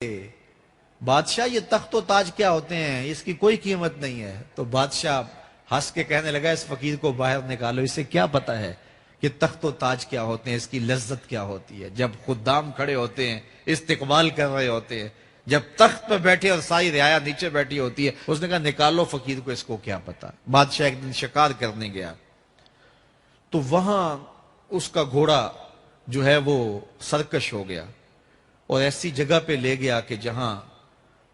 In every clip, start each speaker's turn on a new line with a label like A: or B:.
A: بادشاہ یہ تخت و تاج کیا ہوتے ہیں، اس کی کوئی قیمت نہیں ہے۔ تو بادشاہ ہنس کے کہنے لگا اس فقیر کو باہر نکالو، اسے کیا پتا ہے کہ تخت و تاج کیا ہوتے ہیں، اس کی لذت کیا ہوتی ہے۔ جب خدام کھڑے ہوتے ہیں، استقبال کر رہے ہوتے ہیں، جب تخت پہ بیٹھے اور ساری رعایا نیچے بیٹھی ہوتی ہے، اس نے کہا نکالو فقیر کو، اس کو کیا پتا۔ بادشاہ ایک دن شکار کرنے گیا تو وہاں اس کا گھوڑا جو ہے وہ سرکش ہو گیا اور ایسی جگہ پہ لے گیا کہ جہاں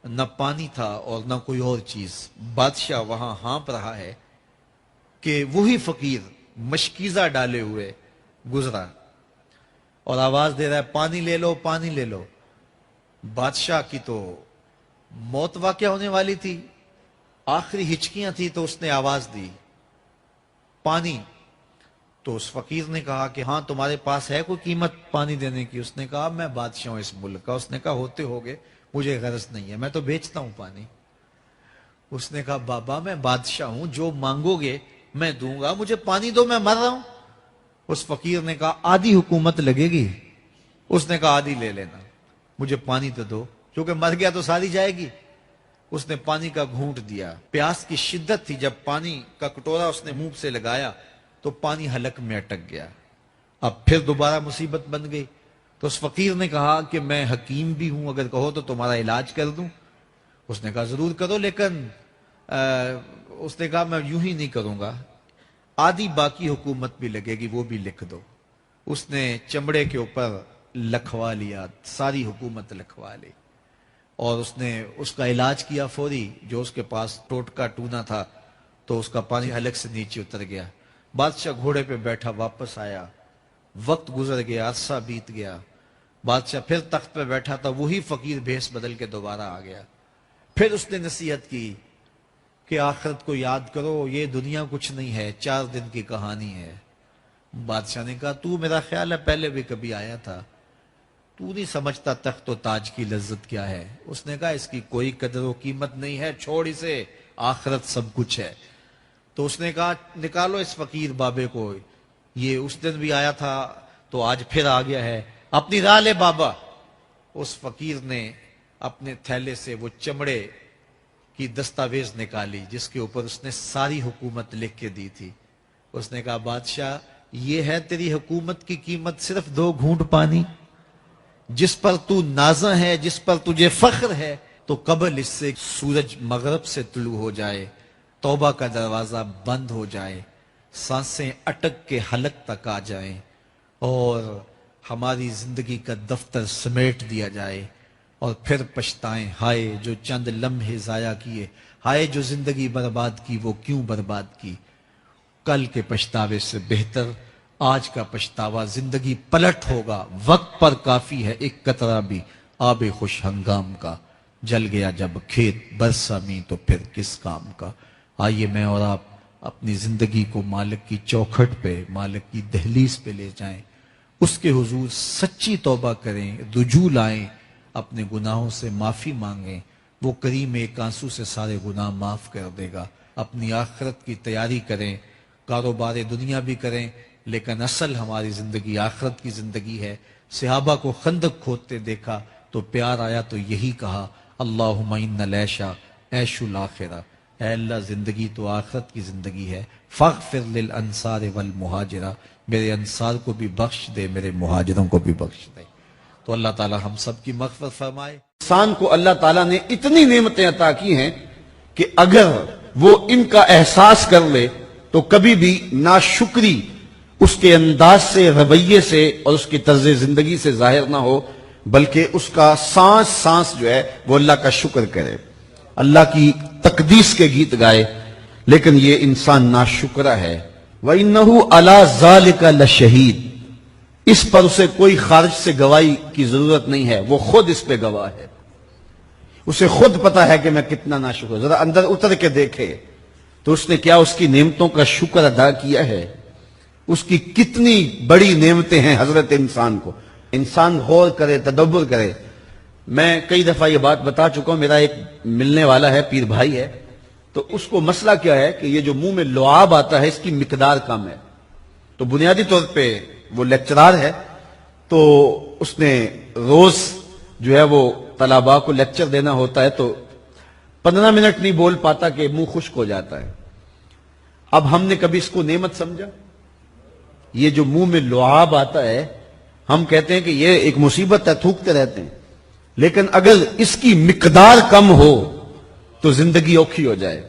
A: نہ پانی تھا اور نہ کوئی اور چیز۔ بادشاہ وہاں ہانپ رہا ہے کہ وہی فقیر مشکیزہ ڈالے ہوئے گزرا اور آواز دے رہا ہے پانی لے لو، پانی لے لو۔ بادشاہ کی تو موت واقع ہونے والی تھی، آخری ہچکیاں تھی، تو اس نے آواز دی پانی۔ تو اس فقیر نے کہا کہ ہاں تمہارے پاس ہے کوئی قیمت پانی دینے کی؟ اس نے کہا میں بادشاہ ہوں اس ملک کا۔ اس نے کہا ہوتے ہوگے، مجھے غرض نہیں ہے، میں تو بیچتا ہوں پانی۔ اس نے کہا بابا میں بادشاہ ہوں، جو مانگو گے میں دوں گا، مجھے پانی دو، میں مر رہا ہوں۔ اس فقیر نے کہا آدھی حکومت لگے گی۔ اس نے کہا آدھی لے لینا، مجھے پانی تو دو، کیونکہ مر گیا تو ساری جائے گی۔ اس نے پانی کا گھونٹ دیا، پیاس کی شدت تھی، جب پانی کا کٹورا اس نے منہ سے لگایا تو پانی حلق میں اٹک گیا۔ اب پھر دوبارہ مصیبت بن گئی۔ تو اس فقیر نے کہا کہ میں حکیم بھی ہوں، اگر کہو تو تمہارا علاج کر دوں۔ اس نے کہا ضرور کرو، لیکن اس نے کہا میں یوں ہی نہیں کروں گا، آدھی باقی حکومت بھی لگے گی، وہ بھی لکھ دو۔ اس نے چمڑے کے اوپر لکھوا لیا، ساری حکومت لکھوا لی، اور اس نے اس کا علاج کیا فوری۔ جو اس کے پاس ٹوٹکا ٹونا تھا تو اس کا پانی حلق سے نیچے اتر گیا۔ بادشاہ گھوڑے پہ بیٹھا واپس آیا، وقت گزر گیا، عرصہ بیت گیا۔ بادشاہ پھر تخت پہ بیٹھا تھا، وہی فقیر بھیس بدل کے دوبارہ آ گیا۔ پھر اس نے نصیحت کی کہ آخرت کو یاد کرو، یہ دنیا کچھ نہیں ہے، 4 دن کی کہانی ہے۔ بادشاہ نے کہا تو میرا خیال ہے پہلے بھی کبھی آیا تھا، تو نہیں سمجھتا تخت و تاج کی لذت کیا ہے۔ اس نے کہا اس کی کوئی قدر و قیمت نہیں ہے، چھوڑ اسے، آخرت سب کچھ ہے۔ تو اس نے کہا نکالو اس فقیر بابے کو، یہ اس دن بھی آیا تھا تو آج پھر آ گیا ہے، اپنی راہ لے بابا۔ اس فقیر نے اپنے تھیلے سے وہ چمڑے کی دستاویز نکالی جس کے اوپر اس نے ساری حکومت لکھ کے دی تھی۔ اس نے کہا بادشاہ یہ ہے تیری حکومت کی قیمت، صرف 2 گھونٹ پانی، جس پر تو نازاں ہے، جس پر تجھے فخر ہے، تو قبل اس سے سورج مغرب سے طلوع ہو جائے، توبہ کا دروازہ بند ہو جائے، سانسیں اٹک کے حلق تک آ جائیں، اور ہماری زندگی کا دفتر سمیٹ دیا جائے، اور پھر پچھتائیں ہائے جو چند لمحے ضائع کیے، ہائے جو زندگی برباد کی وہ کیوں برباد کی۔ کل کے پچھتاوے سے بہتر آج کا پچھتاوا، زندگی پلٹ ہوگا، وقت پر کافی ہے ایک قطرہ بھی آب خوش ہنگام کا، جل گیا جب کھیت برسا می تو پھر کس کام کا۔ آئیے میں اور آپ اپنی زندگی کو مالک کی چوکھٹ پہ، مالک کی دہلیز پہ لے جائیں، اس کے حضور سچی توبہ کریں، رجوع لائیں، اپنے گناہوں سے معافی مانگیں، وہ کریم ایک آنسو سے سارے گناہ معاف کر دے گا۔ اپنی آخرت کی تیاری کریں، کاروبار دنیا بھی کریں، لیکن اصل ہماری زندگی آخرت کی زندگی ہے۔ صحابہ کو خندق کھودتے دیکھا تو پیار آیا تو یہی کہا اللہم ان العیشہ عیش الآخرہ، اے اللہ زندگی تو آخرت کی زندگی ہے، فاغفر للانصار والمہاجرہ، میرے انصار کو بھی بخش دے، میرے مہاجروں کو بھی بخش دے۔ تو اللہ تعالی ہم سب کی مغفرت فرمائے۔
B: انسان کو اللہ تعالیٰ نے اتنی نعمتیں عطا کی ہیں کہ اگر وہ ان کا احساس کر لے تو کبھی بھی ناشکری اس کے انداز سے، رویے سے اور اس کی طرز زندگی سے ظاہر نہ ہو، بلکہ اس کا سانس سانس جو ہے وہ اللہ کا شکر کرے، اللہ کی تقدیس کے گیت گائے۔ لیکن یہ انسان ناشکرہ ہے۔ وَإِنَّهُ عَلَى ذَلِكَ لَشَهِيدٌ، اس پر اسے کوئی خارج سے گواہی کی ضرورت نہیں ہے، وہ خود اس پہ گواہ ہے، اسے خود پتا ہے کہ میں کتنا ناشکر۔ ذرا اندر اتر کے دیکھے تو اس نے کیا اس کی نعمتوں کا شکر ادا کیا ہے؟ اس کی کتنی بڑی نعمتیں ہیں حضرت انسان کو۔ انسان غور کرے، تدبر کرے۔ میں کئی دفعہ یہ بات بتا چکا ہوں، میرا ایک ملنے والا ہے، پیر بھائی ہے، تو اس کو مسئلہ کیا ہے کہ یہ جو منہ میں لعاب آتا ہے اس کی مقدار کم ہے۔ تو بنیادی طور پہ وہ لیکچرار ہے، تو اس نے روز جو ہے وہ طلباء کو لیکچر دینا ہوتا ہے تو 15 منٹ نہیں بول پاتا کہ منہ خشک ہو جاتا ہے. اب ہم نے کبھی اس کو نعمت سمجھا؟ یہ جو منہ میں لعاب آتا ہے ہم کہتے ہیں کہ یہ ایک مصیبت ہے, تھوکتے رہتے ہیں, لیکن اگر اس کی مقدار کم ہو تو زندگی اوکھی ہو جائے.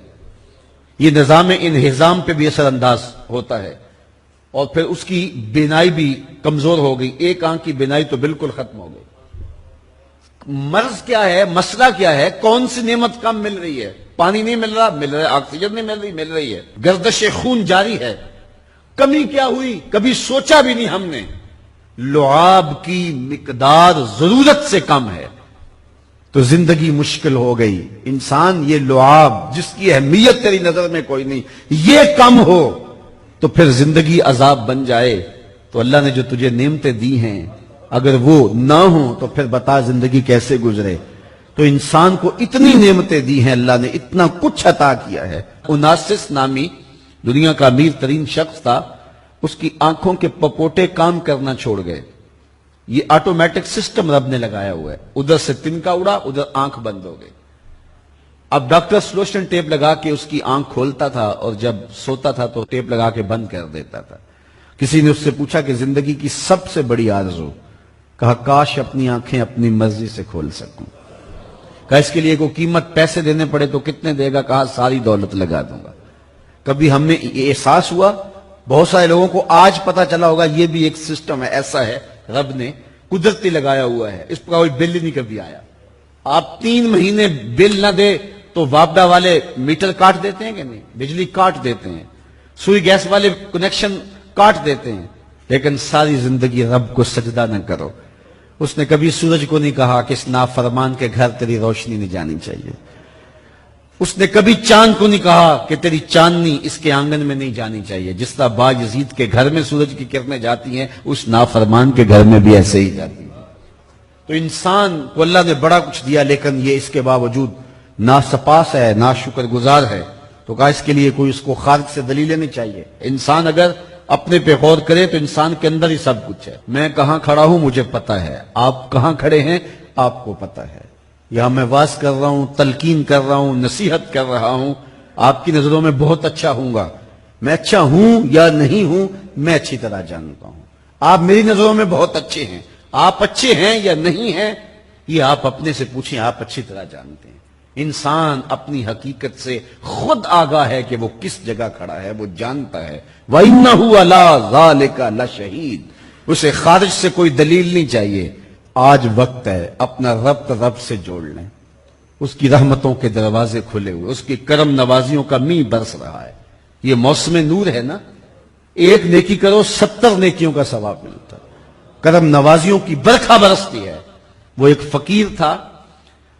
B: یہ نظام انہضام پہ بھی اثر انداز ہوتا ہے اور پھر اس کی بینائی بھی کمزور ہو گئی, ایک آنکھ کی بینائی تو بالکل ختم ہو گئی. مرض کیا ہے, مسئلہ کیا ہے, کون سی نعمت کم مل رہی ہے؟ پانی نہیں مل رہا, مل رہا ہے. آکسیجن نہیں مل رہی ہے. گردش خون جاری ہے. کمی کیا ہوئی؟ کبھی سوچا بھی نہیں ہم نے. لعاب کی مقدار ضرورت سے کم ہے تو زندگی مشکل ہو گئی. انسان یہ لعاب جس کی اہمیت تیری نظر میں کوئی نہیں, یہ کم ہو تو پھر زندگی عذاب بن جائے. تو اللہ نے جو تجھے نعمتیں دی ہیں اگر وہ نہ ہوں تو پھر بتا زندگی کیسے گزرے. تو انسان کو اتنی نعمتیں دی ہیں اللہ نے, اتنا کچھ عطا کیا ہے. اوناسس نامی دنیا کا امیر ترین شخص تھا, اس کی آنکھوں کے پپوٹے کام کرنا چھوڑ گئے. یہ آٹومیٹک سسٹم رب نے لگایا ہوا ہے, ادھر سے تنکا اڑا, ادھر آنکھ بند ہو گئی. اب ڈاکٹر سلوشن ٹیپ لگا کے اس کی آنکھ کھولتا تھا اور جب سوتا تھا تو ٹیپ لگا کے بند کر دیتا تھا. کسی نے اس سے پوچھا کہ زندگی کی سب سے بڑی آرزو, کہا کاش اپنی آنکھیں اپنی مرضی سے کھول سکوں. کہا اس کے لیے کوئی قیمت پیسے دینے پڑے تو کتنے دے گا؟ کہا ساری دولت لگا دوں گا. کبھی ہم نے یہ احساس ہوا؟ بہت سارے لوگوں کو آج پتا چلا ہوگا یہ بھی ایک سسٹم ہے, ایسا ہے رب نے قدرتی لگایا ہوا ہے, اس پر کوئی بل ہی نہیں کبھی آیا. آپ 3 مہینے بل نہ دے تو وابڈا والے میٹر کاٹ دیتے ہیں کہ نہیں, بجلی کاٹ دیتے ہیں, سوئی گیس والے کنیکشن کاٹ دیتے ہیں, لیکن ساری زندگی رب کو سجدہ نہ کرو. اس نے کبھی سورج کو نہیں کہا کہ اس نافرمان کے گھر تیری روشنی نہیں جانی چاہیے. اس نے کبھی چاند کو نہیں کہا کہ تیری چاندنی اس کے آنگن میں نہیں جانی چاہیے. جس طرح با یزید کے گھر میں سورج کی کرنیں جاتی ہیں اس نافرمان کے گھر میں بھی ایسے ہی جاتی ہیں. تو انسان کو اللہ نے بڑا کچھ دیا لیکن یہ اس کے باوجود ناسپاس ہے, ناشکر گزار ہے. تو کہا اس کے لیے کوئی اس کو خارج سے دلیل نہیں چاہیے. انسان اگر اپنے پہ غور کرے تو انسان کے اندر ہی سب کچھ ہے. میں کہاں کھڑا ہوں مجھے پتا ہے, آپ کہاں کھڑے ہیں آپ کو پتا ہے. یہاں میں واز کر رہا ہوں, تلقین کر رہا ہوں, نصیحت کر رہا ہوں, آپ کی نظروں میں بہت اچھا ہوں گا. میں اچھا ہوں یا نہیں ہوں میں اچھی طرح جانتا ہوں. آپ میری نظروں میں بہت اچھے ہیں, آپ اچھے ہیں یا نہیں ہیں یہ آپ اپنے سے پوچھیں, آپ اچھی طرح جانتے ہیں. انسان اپنی حقیقت سے خود آگاہ ہے کہ وہ کس جگہ کھڑا ہے, وہ جانتا ہے. وَإِنَّهُ عَلَىٰ ذَلِكَ لَشَهِيدٌ. اسے خارج سے کوئی دلیل نہیں چاہیے. آج وقت ہے اپنا رب سے جوڑ لیں. اس کی رحمتوں کے دروازے کھلے ہوئے, اس کی کرم نوازیوں کا می برس رہا ہے. یہ موسم نور ہے نا, ایک نیکی کرو 70 نیکیوں کا ثواب ملتا. کرم نوازیوں کی برکھا برستی ہے. وہ ایک فقیر تھا,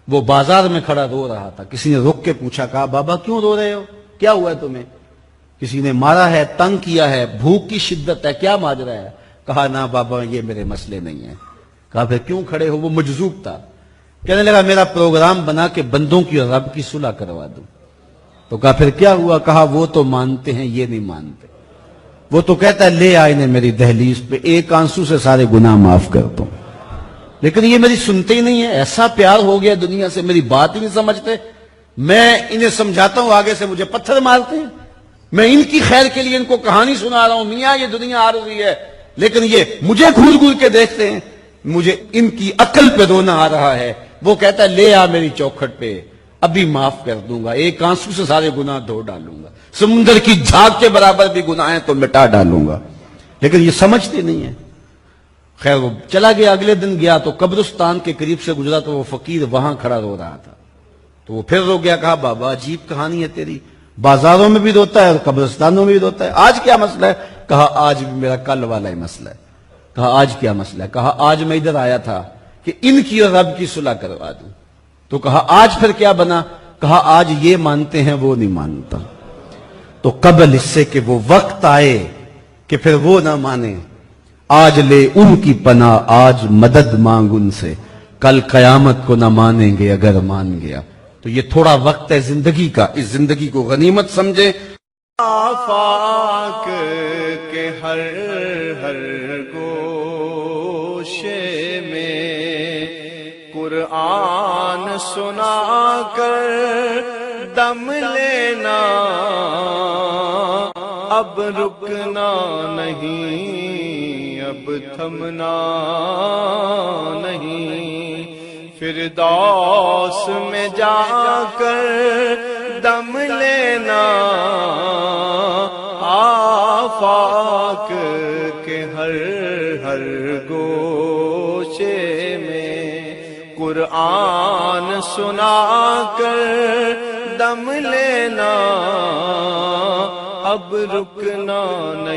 B: وہ بازار میں کھڑا رو رہا تھا. کسی نے رک کے پوچھا, کہا بابا کیوں رو رہے ہو, کیا ہوا ہے تمہیں؟ کسی نے مارا ہے, تنگ کیا ہے, بھوک کی شدت ہے, کیا ماجرا ہے؟ کہا نہ بابا یہ میرے مسئلے نہیں ہیں. کہا پھر کیوں کھڑے ہو؟ وہ مجذوب تھا. کہنے لگا میرا پروگرام بنا کے بندوں کی اور رب کی صلح کروا دوں. تو کہا پھر کیا ہوا؟ کہا وہ تو مانتے ہیں یہ نہیں مانتے. وہ تو کہتا ہے لے آئے نے میری دہلیز پہ, ایک آنسو سے سارے گناہ معاف کر دوں, لیکن یہ میری سنتے ہی نہیں ہے. ایسا پیار ہو گیا دنیا سے, میری بات ہی نہیں سمجھتے. میں انہیں سمجھاتا ہوں آگے سے مجھے پتھر مارتے ہیں. میں ان کی خیر کے لیے ان کو کہانی سنا رہا ہوں, میاں یہ دنیا عارضی ہے, لیکن یہ مجھے گھور گھور کے دیکھتے ہیں. مجھے ان کی عقل پہ رونا آ رہا ہے. وہ کہتا ہے لے آ میری چوکھٹ پہ, ابھی معاف کر دوں گا, ایک آنسو سے سارے گناہ دھو ڈالوں گا, سمندر کی جھاگ کے برابر بھی گناہ ہیں تو مٹا ڈالوں گا. لیکن یہ سمجھتے نہیں ہیں. خیر وہ چلا گیا. اگلے دن گیا تو قبرستان کے قریب سے گزرا تو وہ فقیر وہاں کھڑا رو رہا تھا. تو وہ پھر رو گیا. کہا بابا عجیب کہانی ہے تیری, بازاروں میں بھی روتا ہے اور قبرستانوں میں بھی روتا ہے, آج کیا مسئلہ ہے؟ کہا آج بھی میرا کل والا ہی مسئلہ ہے. کہا آج کیا مسئلہ ہے؟ کہا آج میں ادھر آیا تھا کہ ان کی اور رب کی صلح کروا دوں. تو کہا آج پھر کیا بنا؟ کہا آج یہ مانتے ہیں وہ نہیں مانتا. تو قبل اس سے کہ وہ وقت آئے کہ پھر وہ نہ مانے, آج لے ان کی پناہ, آج مدد مانگ ان سے, کل قیامت کو نہ مانیں گے اگر مان گیا. تو یہ تھوڑا وقت ہے زندگی کا, اس زندگی کو غنیمت سمجھیں.
C: آفاق کے ہر ہر گوشے میں قرآن سنا کر دم لینا، اب رکنا نہیں، اب تھمنا نہیں، فردوس میں جا کر دم لینا، آفاق کے ہر ہر گوشے میں قرآن سنا کر دم لینا، اب رکنا نہیں۔